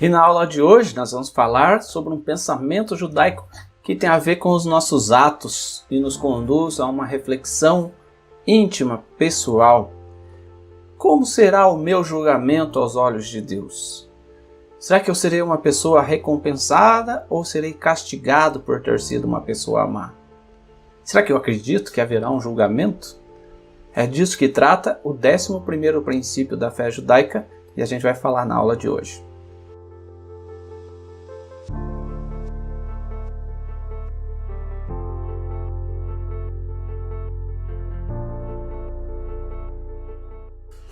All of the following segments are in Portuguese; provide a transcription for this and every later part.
E na aula de hoje nós vamos falar sobre um pensamento judaico que tem a ver com os nossos atos e nos conduz a uma reflexão íntima, pessoal. Como será o meu julgamento aos olhos de Deus? Será que eu serei uma pessoa recompensada ou serei castigado por ter sido uma pessoa má? Será que eu acredito que haverá um julgamento? É disso que trata o 11º princípio da fé judaica e a gente vai falar na aula de hoje.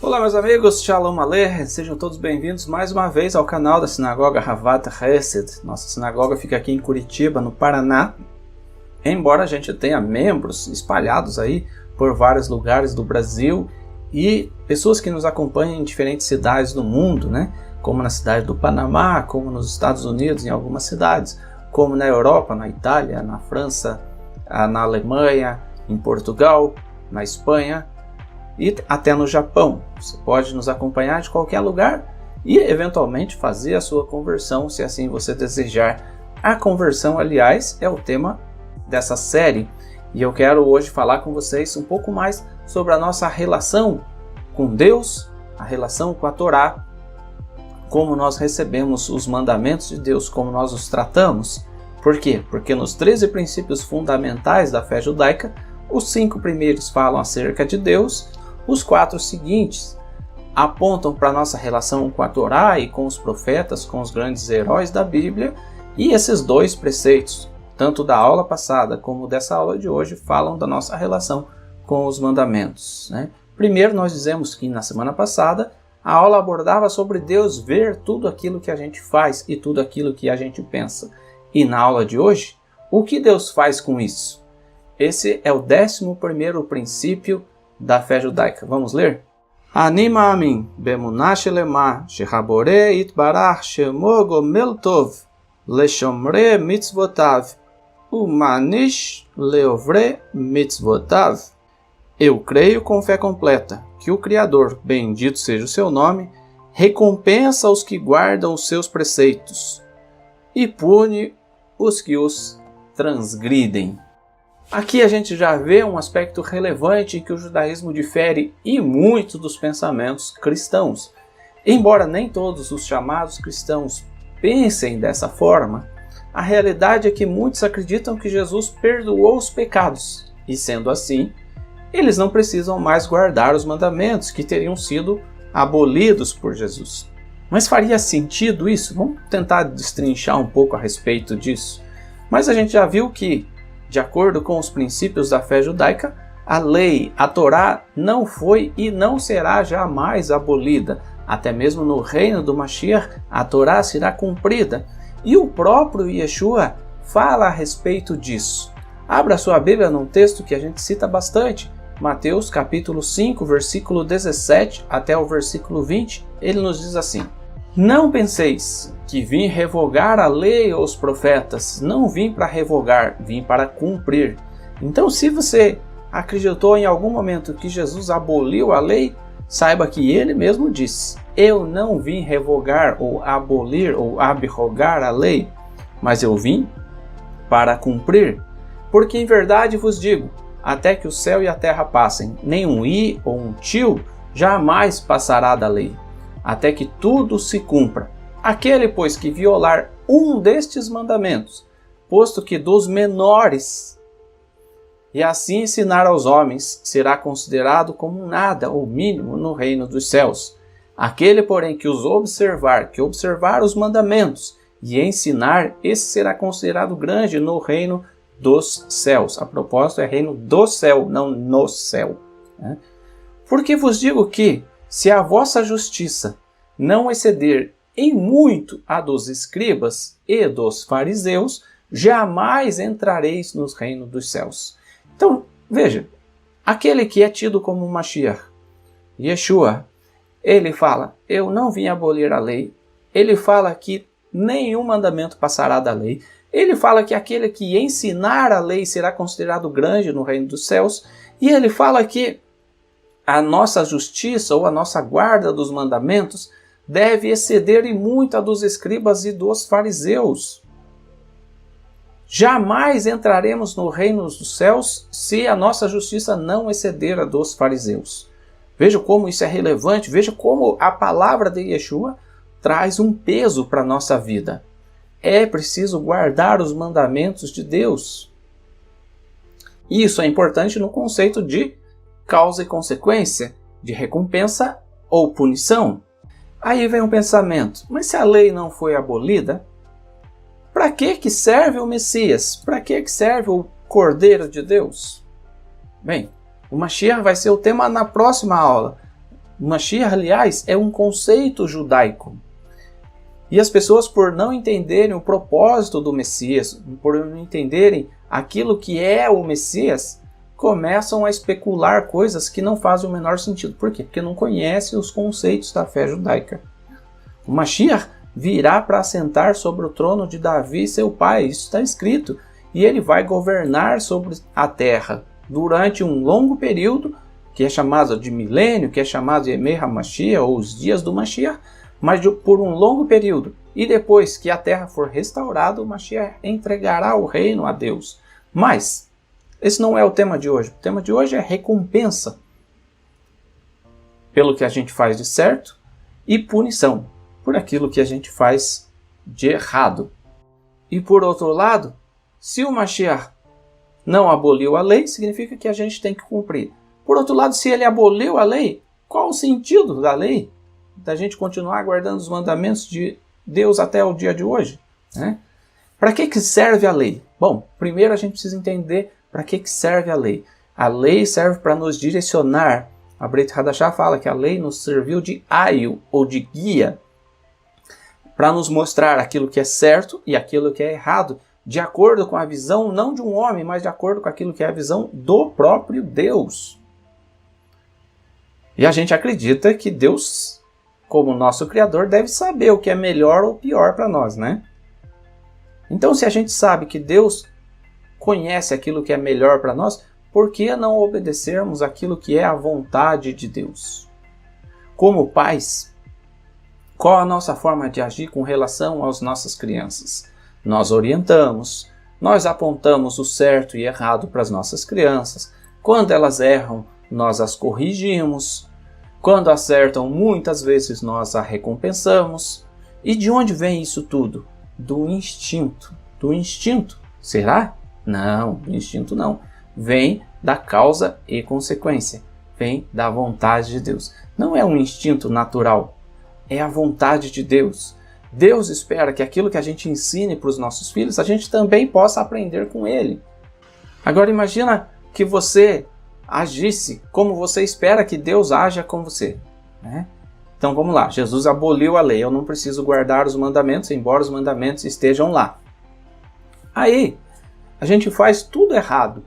Olá meus amigos, Shalom Aleichem, sejam todos bem-vindos mais uma vez ao canal da Sinagoga Havat Hesed. Nossa sinagoga fica aqui em Curitiba, no Paraná, embora a gente tenha membros espalhados aí por vários lugares do Brasil e pessoas que nos acompanham em diferentes cidades do mundo, né? Como na cidade do Panamá, como nos Estados Unidos, em algumas cidades, como na Europa, na Itália, na França, na Alemanha, em Portugal, na Espanha e até no Japão. Você pode nos acompanhar de qualquer lugar e eventualmente fazer a sua conversão, se assim você desejar. A conversão, aliás, é o tema dessa série e eu quero hoje falar com vocês um pouco mais sobre a nossa relação com Deus, a relação com a Torá, como nós recebemos os mandamentos de Deus, como nós os tratamos. Por quê? Porque nos 13 princípios fundamentais da fé judaica, os 5 primeiros falam acerca de Deus, os 4 seguintes apontam para a nossa relação com a Torá e com os profetas, com os grandes heróis da Bíblia, e esses 2 preceitos, tanto da aula passada como dessa aula de hoje, falam da nossa relação com os mandamentos, né? Primeiro, nós dizemos que na semana passada a aula abordava sobre Deus ver tudo aquilo que a gente faz e tudo aquilo que a gente pensa. E na aula de hoje, o que Deus faz com isso? Esse é o 11º princípio da fé judaica. Vamos ler? Ani ma'amin bemunah shelema shehabore itbarach shemo gomel tov leshomre mitzvotav umanish leovre mitzvotav. Eu creio com fé completa que o Criador, bendito seja o seu nome, recompensa os que guardam os seus preceitos e pune os que os transgridem. Aqui a gente já vê um aspecto relevante em que o judaísmo difere e muito dos pensamentos cristãos. Embora nem todos os chamados cristãos pensem dessa forma, a realidade é que muitos acreditam que Jesus perdoou os pecados e, sendo assim, eles não precisam mais guardar os mandamentos que teriam sido abolidos por Jesus. Mas faria sentido isso? Vamos tentar destrinchar um pouco a respeito disso. Mas a gente já viu que, de acordo com os princípios da fé judaica, a lei, a Torá, não foi e não será jamais abolida. Até mesmo no reino do Mashiach, a Torá será cumprida. E o próprio Yeshua fala a respeito disso. Abra sua Bíblia num texto que a gente cita bastante, Mateus capítulo 5, versículo 17 até o versículo 20, ele nos diz assim: Não penseis que vim revogar a lei ou os profetas. Não vim para revogar, vim para cumprir. Então, se você acreditou em algum momento que Jesus aboliu a lei, saiba que ele mesmo disse: Eu não vim revogar ou abolir ou abrogar a lei, mas eu vim para cumprir. Porque em verdade vos digo, até que o céu e a terra passem, nem um i ou um tio jamais passará da lei, até que tudo se cumpra. Aquele, pois, que violar um destes mandamentos, posto que dos menores, e assim ensinar aos homens, será considerado como nada ou mínimo no reino dos céus. Aquele, porém, que os observar, os mandamentos e ensinar, esse será considerado grande no reino dos céus. A propósito, é reino do céu, não no céu, né? Porque vos digo que, se a vossa justiça não exceder em muito a dos escribas e dos fariseus, jamais entrareis no reino dos céus. Então, veja, aquele que é tido como Mashiach, Yeshua, ele fala: eu não vim abolir a lei. Ele fala que nenhum mandamento passará da lei. Ele fala que aquele que ensinar a lei será considerado grande no reino dos céus. E ele fala que a nossa justiça ou a nossa guarda dos mandamentos deve exceder em muito a dos escribas e dos fariseus. Jamais entraremos no reino dos céus se a nossa justiça não exceder a dos fariseus. Veja como isso é relevante, veja como a palavra de Yeshua traz um peso para a nossa vida. É preciso guardar os mandamentos de Deus. Isso é importante no conceito de causa e consequência, de recompensa ou punição. Aí vem um pensamento, mas se a lei não foi abolida, para que serve o Messias? Para que serve o Cordeiro de Deus? Bem, o Mashiach vai ser o tema na próxima aula. O Mashiach, aliás, é um conceito judaico. E as pessoas, por não entenderem o propósito do Messias, por não entenderem aquilo que é o Messias, começam a especular coisas que não fazem o menor sentido. Por quê? Porque não conhecem os conceitos da fé judaica. O Mashiach virá para assentar sobre o trono de Davi, seu pai. Isso está escrito. E ele vai governar sobre a terra durante um longo período, que é chamado de milênio, que é chamado de Yemei HaMashiach, ou os dias do Mashiach, mas por um longo período. E depois que a terra for restaurada, o Mashiach entregará o reino a Deus. Mas esse não é o tema de hoje. O tema de hoje é recompensa pelo que a gente faz de certo e punição por aquilo que a gente faz de errado. E por outro lado, se o Mashiach não aboliu a lei, significa que a gente tem que cumprir. Por outro lado, se ele aboliu a lei, qual o sentido da lei? Da gente continuar guardando os mandamentos de Deus até o dia de hoje? Né? Para que serve a lei? Bom, primeiro a gente precisa entender para que serve a lei. A lei serve para nos direcionar. A Brit Hadashah fala que a lei nos serviu de aio ou de guia para nos mostrar aquilo que é certo e aquilo que é errado, de acordo com a visão não de um homem, mas de acordo com aquilo que é a visão do próprio Deus. E a gente acredita que Deus, como nosso Criador, deve saber o que é melhor ou pior para nós, né? Então, se a gente sabe que Deus conhece aquilo que é melhor para nós, por que não obedecermos aquilo que é a vontade de Deus? Como pais, qual a nossa forma de agir com relação às nossas crianças? Nós orientamos, nós apontamos o certo e errado para as nossas crianças. Quando elas erram, nós as corrigimos. Quando acertam, muitas vezes nós a recompensamos. E de onde vem isso tudo? Do instinto. Do instinto. Será? Não, do instinto não. Vem da causa e consequência. Vem da vontade de Deus. Não é um instinto natural. É a vontade de Deus. Deus espera que aquilo que a gente ensine para os nossos filhos, a gente também possa aprender com ele. Agora imagina que você agisse como você espera que Deus haja com você, né? Então vamos lá, Jesus aboliu a lei, eu não preciso guardar os mandamentos, embora os mandamentos estejam lá. Aí, a gente faz tudo errado.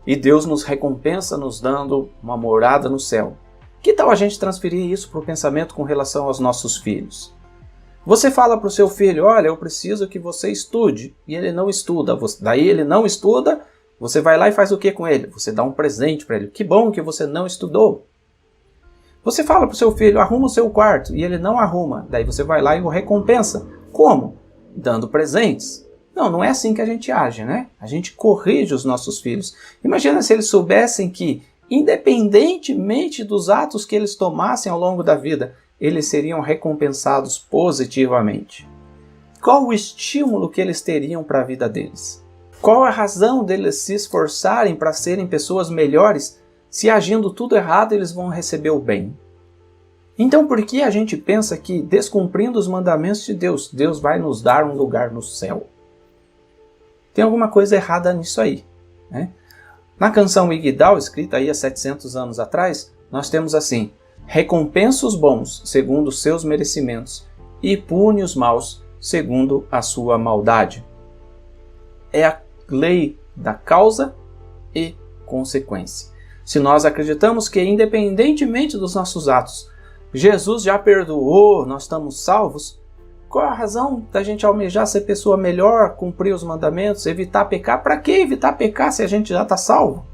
E Deus nos recompensa nos dando uma morada no céu. Que tal a gente transferir isso para o pensamento com relação aos nossos filhos? Você fala para o seu filho, olha, eu preciso que você estude, e ele não estuda. Daí ele não estuda, você vai lá e faz o que com ele? Você dá um presente para ele. Que bom que você não estudou. Você fala para o seu filho, arruma o seu quarto, e ele não arruma. Daí você vai lá e o recompensa. Como? Dando presentes. Não, não é assim que a gente age, né? A gente corrige os nossos filhos. Imagina se eles soubessem que, independentemente dos atos que eles tomassem ao longo da vida, eles seriam recompensados positivamente. Qual o estímulo que eles teriam para a vida deles? Qual a razão deles se esforçarem para serem pessoas melhores, se agindo tudo errado eles vão receber o bem? Então por que a gente pensa que, descumprindo os mandamentos de Deus, Deus vai nos dar um lugar no céu? Tem alguma coisa errada nisso aí, né? Na canção Igdal, escrita aí há 700 anos atrás, nós temos assim: recompensa os bons segundo os seus merecimentos e pune os maus segundo a sua maldade. É a lei da causa e consequência. Se nós acreditamos que, independentemente dos nossos atos, Jesus já perdoou, nós estamos salvos, qual a razão da gente almejar ser pessoa melhor, cumprir os mandamentos, evitar pecar? Para que evitar pecar se a gente já está salvo?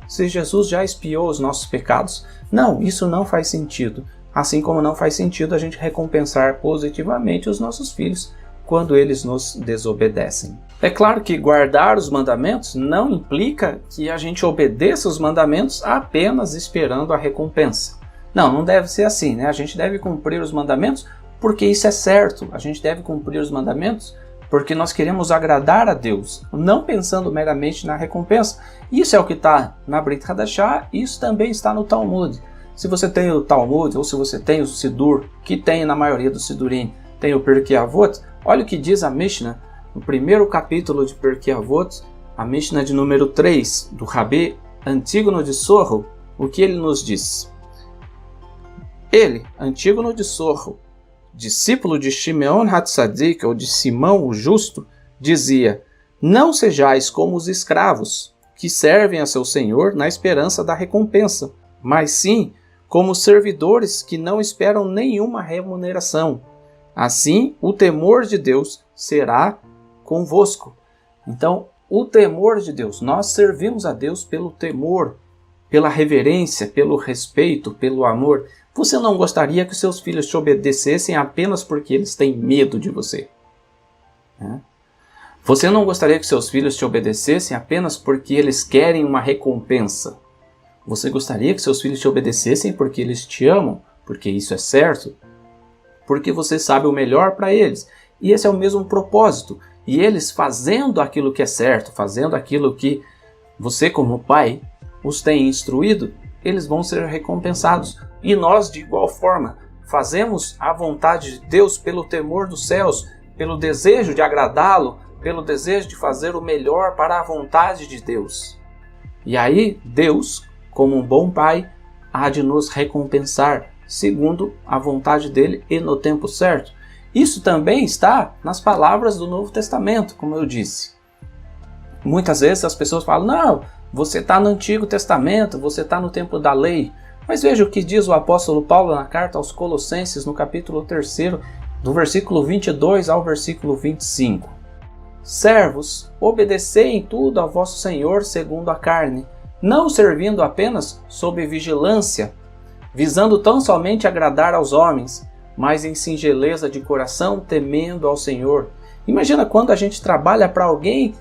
Se Jesus já expiou os nossos pecados? Não, isso não faz sentido. assim como não faz sentido a gente recompensar positivamente os nossos filhos quando eles nos desobedecem. É claro que guardar os mandamentos não implica que a gente obedeça os mandamentos apenas esperando a recompensa. Não deve ser assim, né? A gente deve cumprir os mandamentos porque isso é certo. A gente deve cumprir os mandamentos porque nós queremos agradar a Deus, não pensando meramente na recompensa. Isso é o que está na Brit Hadashah, isso também está no Talmud. Se você tem o Talmud, ou se você tem o Sidur, que tem na maioria dos Sidurim, tem o Pirkei Avot, olha o que diz a Mishnah, no primeiro capítulo de Pirkei Avot, a Mishnah de número 3, do Rabi Antígono de Sorro, o que ele nos diz? Ele, Antígono de Sorro, discípulo de Shimeon Hatzadik, ou de Simão o Justo, dizia: não sejais como os escravos, que servem a seu senhor na esperança da recompensa, mas sim como os servidores que não esperam nenhuma remuneração. Assim, o temor de Deus será convosco. Então, o temor de Deus, nós servimos a Deus pelo temor, pela reverência, pelo respeito, pelo amor. Você não gostaria que seus filhos te obedecessem apenas porque eles têm medo de você? Você não gostaria que seus filhos te obedecessem apenas porque eles querem uma recompensa? Você gostaria que seus filhos te obedecessem porque eles te amam, porque isso é certo? Porque você sabe o melhor para eles. E esse é o mesmo propósito. E eles fazendo aquilo que é certo, fazendo aquilo que você como pai os tem instruído, eles vão ser recompensados. E nós, de igual forma, fazemos a vontade de Deus pelo temor dos céus, pelo desejo de agradá-lo, pelo desejo de fazer o melhor para a vontade de Deus. E aí, Deus, como um bom pai, há de nos recompensar, segundo a vontade dele e no tempo certo. Isso também está nas palavras do Novo Testamento, como eu disse. Muitas vezes as pessoas falam: não, você está no Antigo Testamento, você está no tempo da lei. Mas veja o que diz o apóstolo Paulo na carta aos Colossenses, no capítulo 3, do versículo 22 ao versículo 25. Servos, obedecei em tudo ao vosso Senhor segundo a carne, não servindo apenas sob vigilância, visando tão somente agradar aos homens, mas em singeleza de coração, temendo ao Senhor. Imagina quando a gente trabalha para alguém,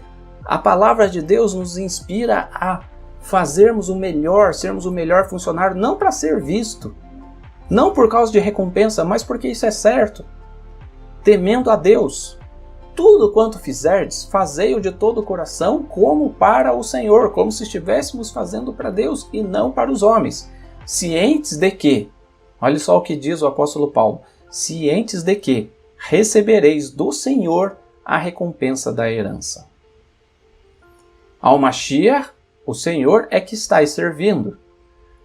a palavra de Deus nos inspira a fazermos o melhor, sermos o melhor funcionário, não para ser visto, não por causa de recompensa, mas porque isso é certo, temendo a Deus. Tudo quanto fizerdes, fazei-o de todo o coração, como para o Senhor, como se estivéssemos fazendo para Deus e não para os homens, cientes de que, olha só o que diz o apóstolo Paulo, cientes de que recebereis do Senhor a recompensa da herança. Ao Mashiach, o Senhor é que estáis servindo,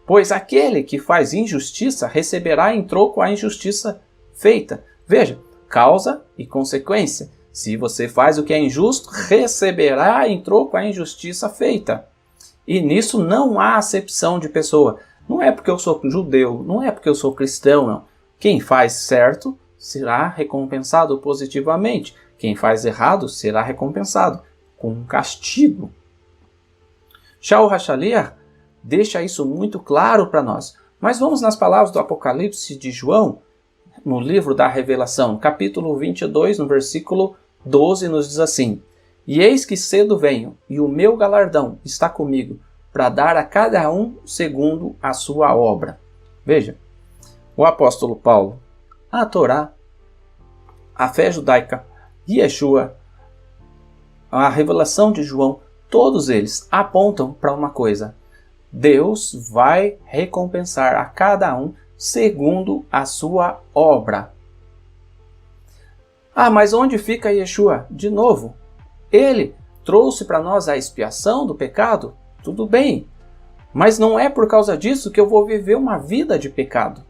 pois aquele que faz injustiça receberá em troco a injustiça feita. Veja, causa e consequência. Se você faz o que é injusto, receberá em troco a injustiça feita. E nisso não há acepção de pessoa. Não é porque eu sou judeu, não é porque eu sou cristão, não. Quem faz certo será recompensado positivamente. Quem faz errado será recompensado com um castigo. Shaul HaShaliach deixa isso muito claro para nós. Mas vamos nas palavras do Apocalipse de João, no livro da Revelação, capítulo 22, no versículo 12, nos diz assim: e eis que cedo venho, e o meu galardão está comigo, para dar a cada um segundo a sua obra. Veja, o apóstolo Paulo, a Torá, a fé judaica, Yeshua, a revelação de João, todos eles apontam para uma coisa: Deus vai recompensar a cada um segundo a sua obra. Ah, mas onde fica Yeshua? De novo, ele trouxe para nós a expiação do pecado? Tudo bem, mas não é por causa disso que eu vou viver uma vida de pecado.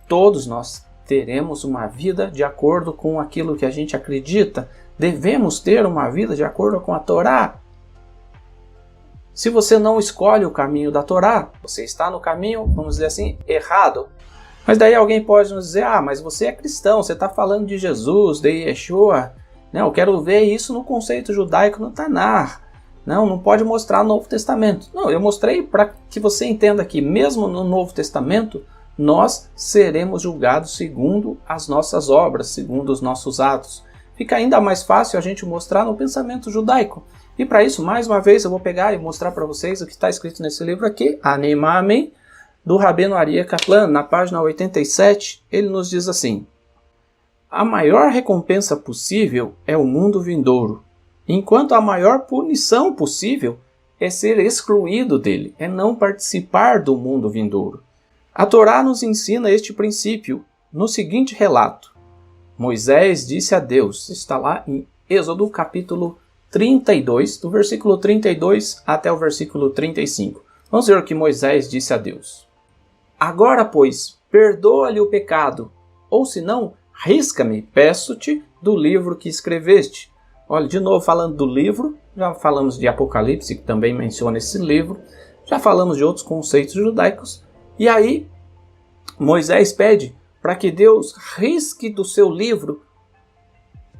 Todos nós teremos uma vida de acordo com aquilo que a gente acredita. Devemos ter uma vida de acordo com a Torá. Se você não escolhe o caminho da Torá, você está no caminho, vamos dizer assim, errado. Mas daí alguém pode nos dizer: ah, mas você é cristão, você está falando de Jesus, de Yeshua. Não, eu quero ver isso no conceito judaico no Tanar. Não pode mostrar no Novo Testamento. Não, eu mostrei para que você entenda que mesmo no Novo Testamento, nós seremos julgados segundo as nossas obras, segundo os nossos atos. Fica ainda mais fácil a gente mostrar no pensamento judaico. E para isso, mais uma vez, eu vou pegar e mostrar para vocês o que está escrito nesse livro aqui, Ani Maamin, do Rabbeinu Aryeh Kaplan, na página 87, ele nos diz assim: a maior recompensa possível é o mundo vindouro, enquanto a maior punição possível é ser excluído dele, é não participar do mundo vindouro. A Torá nos ensina este princípio no seguinte relato. Moisés disse a Deus, está lá em Êxodo capítulo 32, do versículo 32 até o versículo 35. Vamos ver o que Moisés disse a Deus. Agora, pois, perdoa-lhe o pecado, ou se não, risca-me, peço-te, do livro que escreveste. Olha, de novo falando do livro, já falamos de Apocalipse, que também menciona esse livro, já falamos de outros conceitos judaicos, e aí Moisés pede para que Deus risque do seu livro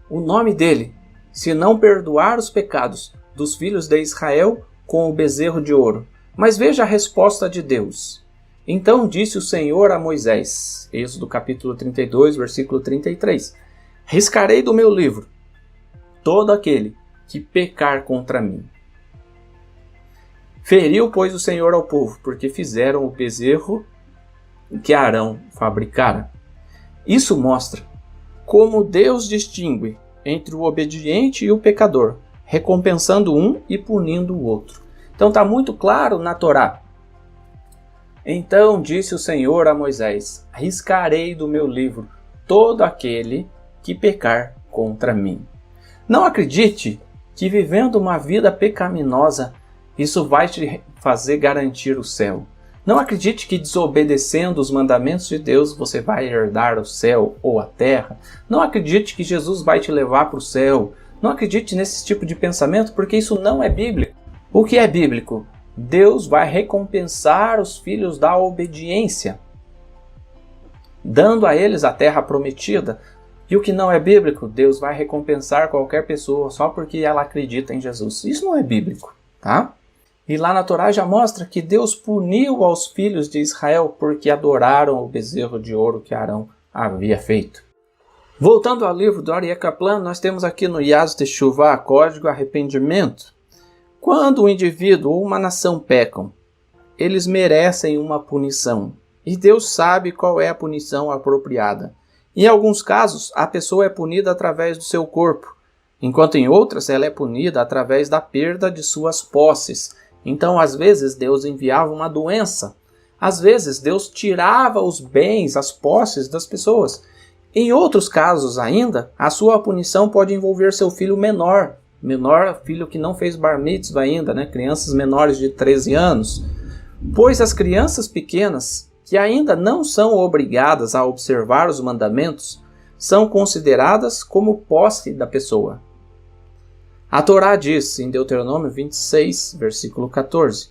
o nome dele, se não perdoar os pecados dos filhos de Israel com o bezerro de ouro. Mas veja a resposta de Deus. Então disse o Senhor a Moisés, Êxodo capítulo 32, versículo 33, riscarei do meu livro todo aquele que pecar contra mim. Feriu, pois, o Senhor ao povo, porque fizeram o bezerro que Arão fabricara. Isso mostra como Deus distingue entre o obediente e o pecador, recompensando um e punindo o outro. Então está muito claro na Torá. Então disse o Senhor a Moisés, riscarei do meu livro todo aquele que pecar contra mim. Não acredite que vivendo uma vida pecaminosa, isso vai te fazer garantir o céu. Não acredite que desobedecendo os mandamentos de Deus você vai herdar o céu ou a terra. Não acredite que Jesus vai te levar para o céu. Não acredite nesse tipo de pensamento, porque isso não é bíblico. O que é bíblico? Deus vai recompensar os filhos da obediência, dando a eles a terra prometida. E o que não é bíblico? Deus vai recompensar qualquer pessoa só porque ela acredita em Jesus. Isso não é bíblico, tá? E lá na Torá já mostra que Deus puniu aos filhos de Israel porque adoraram o bezerro de ouro que Arão havia feito. Voltando ao livro do Aryeh Kaplan, nós temos aqui no Yaz Teshuvah, código arrependimento. Quando um indivíduo ou uma nação pecam, eles merecem uma punição. E Deus sabe qual é a punição apropriada. Em alguns casos, a pessoa é punida através do seu corpo, enquanto em outras ela é punida através da perda de suas posses. Então, às vezes, Deus enviava uma doença. Às vezes, Deus tirava os bens, as posses das pessoas. Em outros casos ainda, a sua punição pode envolver seu filho menor, filho que não fez bar mitzvah ainda, né? Crianças menores de 13 anos. Pois as crianças pequenas, que ainda não são obrigadas a observar os mandamentos, são consideradas como posse da pessoa. A Torá diz, em Deuteronômio 26, versículo 14,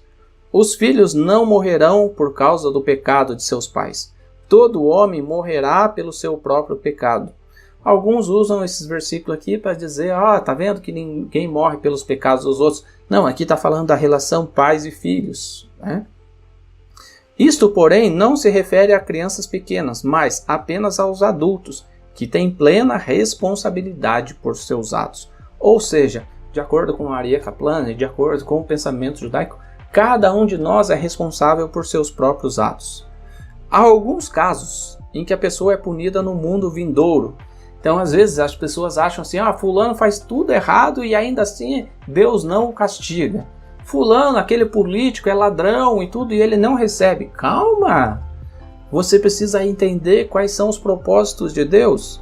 os filhos não morrerão por causa do pecado de seus pais. Todo homem morrerá pelo seu próprio pecado. Alguns usam esses versículos aqui para dizer, tá vendo que ninguém morre pelos pecados dos outros. Não, aqui está falando da relação pais e filhos, né? Isto, porém, não se refere a crianças pequenas, mas apenas aos adultos, que têm plena responsabilidade por seus atos. Ou seja, de acordo com o Aryeh Kaplan e de acordo com o pensamento judaico, cada um de nós é responsável por seus próprios atos. Há alguns casos em que a pessoa é punida no mundo vindouro. Então, às vezes, as pessoas acham assim, fulano faz tudo errado e ainda assim Deus não o castiga. Fulano, aquele político, é ladrão e tudo, e ele não recebe. Calma! Você precisa entender quais são os propósitos de Deus.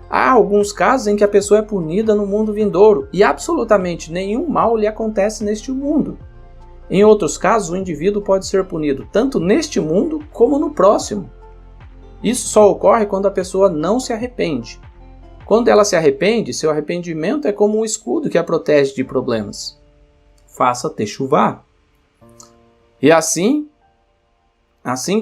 Há alguns casos em que a pessoa é punida no mundo vindouro e absolutamente nenhum mal lhe acontece neste mundo. Em outros casos, o indivíduo pode ser punido tanto neste mundo como no próximo. Isso só ocorre quando a pessoa não se arrepende. Quando ela se arrepende, seu arrependimento é como um escudo que a protege de problemas. Faça Teshuvah. E assim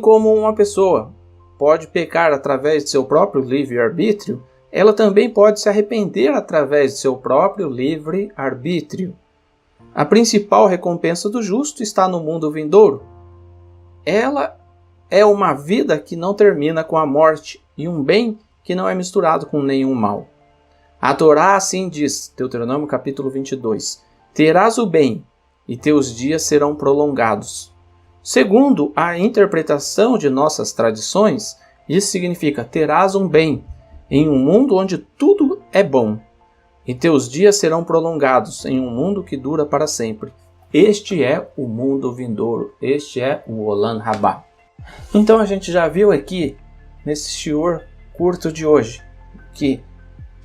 como uma pessoa pode pecar através de seu próprio livre-arbítrio, ela também pode se arrepender através de seu próprio livre-arbítrio. A principal recompensa do justo está no mundo vindouro. Ela é uma vida que não termina com a morte e um bem que não é misturado com nenhum mal. A Torá assim diz, Deuteronômio capítulo 22, terás o bem e teus dias serão prolongados. Segundo a interpretação de nossas tradições, isso significa terás um bem em um mundo onde tudo é bom, e teus dias serão prolongados em um mundo que dura para sempre. Este é o mundo vindouro, este é o Olam Rabá. Então a gente já viu aqui, nesse shiur curto de hoje, que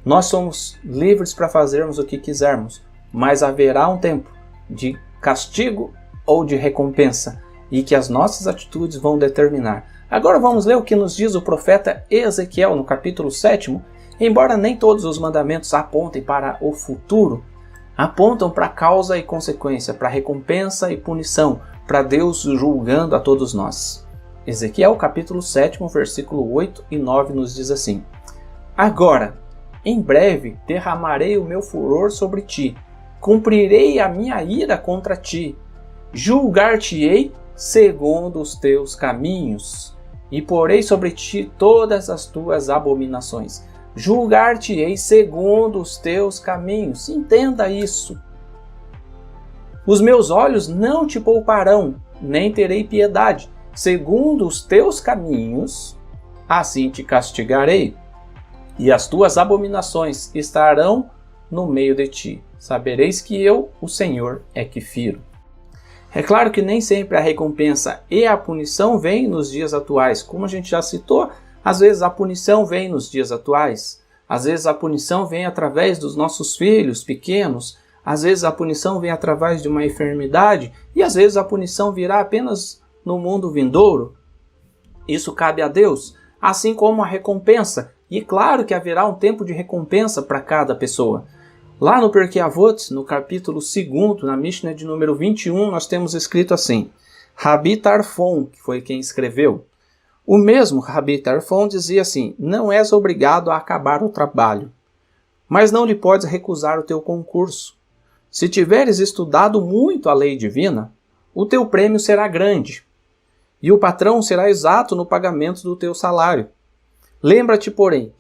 nós somos livres para fazermos o que quisermos, mas haverá um tempo de castigo ou de recompensa, e que as nossas atitudes vão determinar. Agora vamos ler o que nos diz o profeta Ezequiel no capítulo 7. Embora nem todos os mandamentos apontem para o futuro, apontam para causa e consequência, para recompensa e punição, para Deus julgando a todos nós. Ezequiel capítulo 7, versículo 8 e 9 nos diz assim: Agora, em breve, derramarei o meu furor sobre ti, cumprirei a minha ira contra ti, julgar-te-ei segundo os teus caminhos, e porei sobre ti todas as tuas abominações. Julgar-te-ei segundo os teus caminhos. Entenda isso. Os meus olhos não te pouparão, nem terei piedade. Segundo os teus caminhos, assim te castigarei. E as tuas abominações estarão no meio de ti. Sabereis que eu, o Senhor, é que firo. É claro que nem sempre a recompensa e a punição vêm nos dias atuais. Como a gente já citou, às vezes a punição vem nos dias atuais. Às vezes a punição vem através dos nossos filhos pequenos. Às vezes a punição vem através de uma enfermidade. E às vezes a punição virá apenas no mundo vindouro. Isso cabe a Deus, assim como a recompensa. E claro que haverá um tempo de recompensa para cada pessoa. Lá no Pirkei Avot, no capítulo 2, na Mishnah de número 21, nós temos escrito assim: Rabi Tarfon, que foi quem escreveu. O mesmo Rabi Tarfon dizia assim: não és obrigado a acabar o trabalho, mas não lhe podes recusar o teu concurso. Se tiveres estudado muito a lei divina, o teu prêmio será grande, e o patrão será exato no pagamento do teu salário. Lembra-te, porém,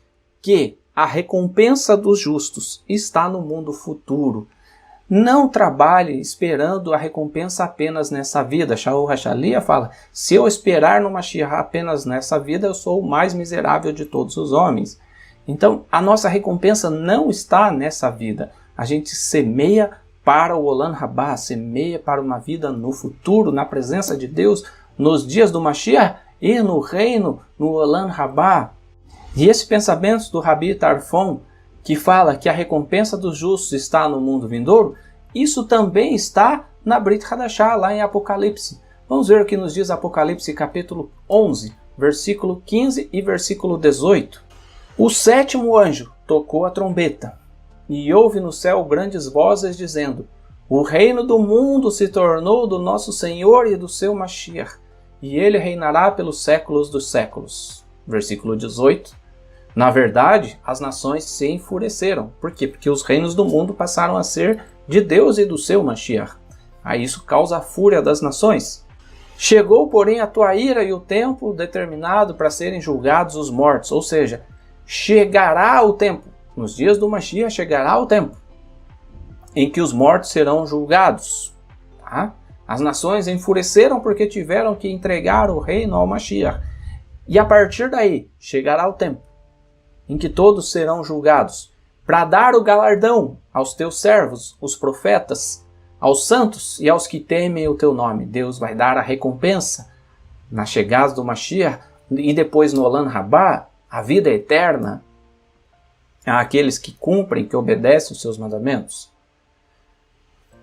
que a recompensa dos justos está no mundo futuro. Não trabalhe esperando a recompensa apenas nessa vida. Shaul Hachalia fala, se eu esperar no Mashiach apenas nessa vida, eu sou o mais miserável de todos os homens. Então, a nossa recompensa não está nessa vida. A gente semeia para o Olam Rabá, semeia para uma vida no futuro, na presença de Deus, nos dias do Mashiach e no reino, no Olam Rabá. E esse pensamento do Rabi Tarfon, que fala que a recompensa dos justos está no mundo vindouro, isso também está na Brit Hadashah, lá em Apocalipse. Vamos ver o que nos diz Apocalipse capítulo 11, versículo 15 e versículo 18. O sétimo anjo tocou a trombeta, e houve no céu grandes vozes dizendo: o reino do mundo se tornou do nosso Senhor e do seu Mashiach, e ele reinará pelos séculos dos séculos. Versículo 18. Na verdade, as nações se enfureceram. Por quê? Porque os reinos do mundo passaram a ser de Deus e do seu Mashiach. Aí isso causa a fúria das nações. Chegou, porém, a tua ira e o tempo determinado para serem julgados os mortos. Ou seja, chegará o tempo, nos dias do Mashiach chegará o tempo, em que os mortos serão julgados. Tá? As nações enfureceram porque tiveram que entregar o reino ao Mashiach. E a partir daí, chegará o tempo em que todos serão julgados, para dar o galardão aos teus servos, os profetas, aos santos e aos que temem o teu nome. Deus vai dar a recompensa na chegada do Mashiach e depois no Olam Rabá, a vida eterna, àqueles que cumprem, que obedecem os seus mandamentos.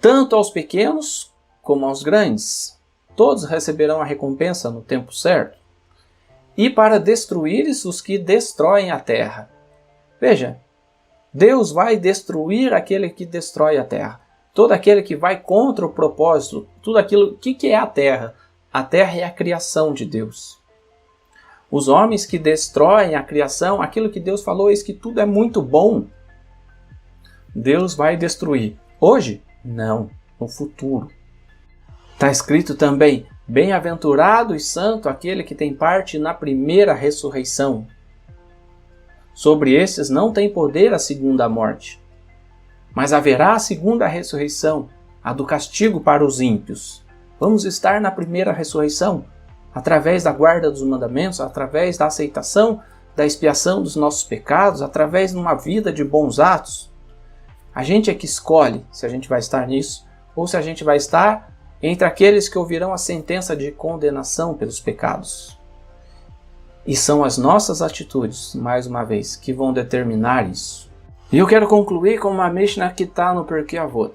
Tanto aos pequenos como aos grandes, todos receberão a recompensa no tempo certo. E para destruires os que destroem a terra. Veja, Deus vai destruir aquele que destrói a terra. Todo aquele que vai contra o propósito, tudo aquilo. O que é a terra? A terra é a criação de Deus. Os homens que destroem a criação, aquilo que Deus falou, é que tudo é muito bom. Deus vai destruir. Hoje? Não, no futuro. Está escrito também, Bem-aventurado e santo aquele que tem parte na primeira ressurreição. Sobre esses não tem poder a segunda morte, mas haverá a segunda ressurreição, a do castigo para os ímpios. Vamos estar na primeira ressurreição, através da guarda dos mandamentos, através da aceitação, da expiação dos nossos pecados, através de uma vida de bons atos. A gente é que escolhe se a gente vai estar nisso, ou se a gente vai estar entre aqueles que ouvirão a sentença de condenação pelos pecados. E são as nossas atitudes, mais uma vez, que vão determinar isso. E eu quero concluir com uma Mishnah que está no Pirkei Avot.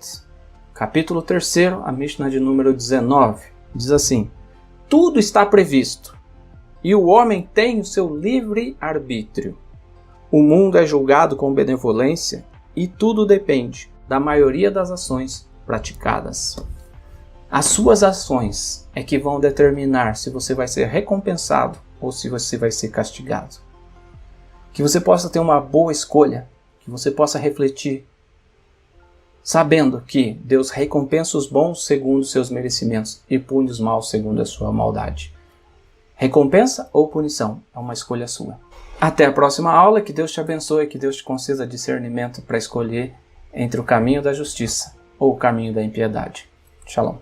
Capítulo 3, a Mishnah de número 19. Diz assim: tudo está previsto, e o homem tem o seu livre arbítrio. O mundo é julgado com benevolência, e tudo depende da maioria das ações praticadas. As suas ações é que vão determinar se você vai ser recompensado ou se você vai ser castigado. Que você possa ter uma boa escolha, que você possa refletir, sabendo que Deus recompensa os bons segundo os seus merecimentos e pune os maus segundo a sua maldade. Recompensa ou punição é uma escolha sua. Até a próxima aula, que Deus te abençoe, que Deus te conceda discernimento para escolher entre o caminho da justiça ou o caminho da impiedade. Shalom.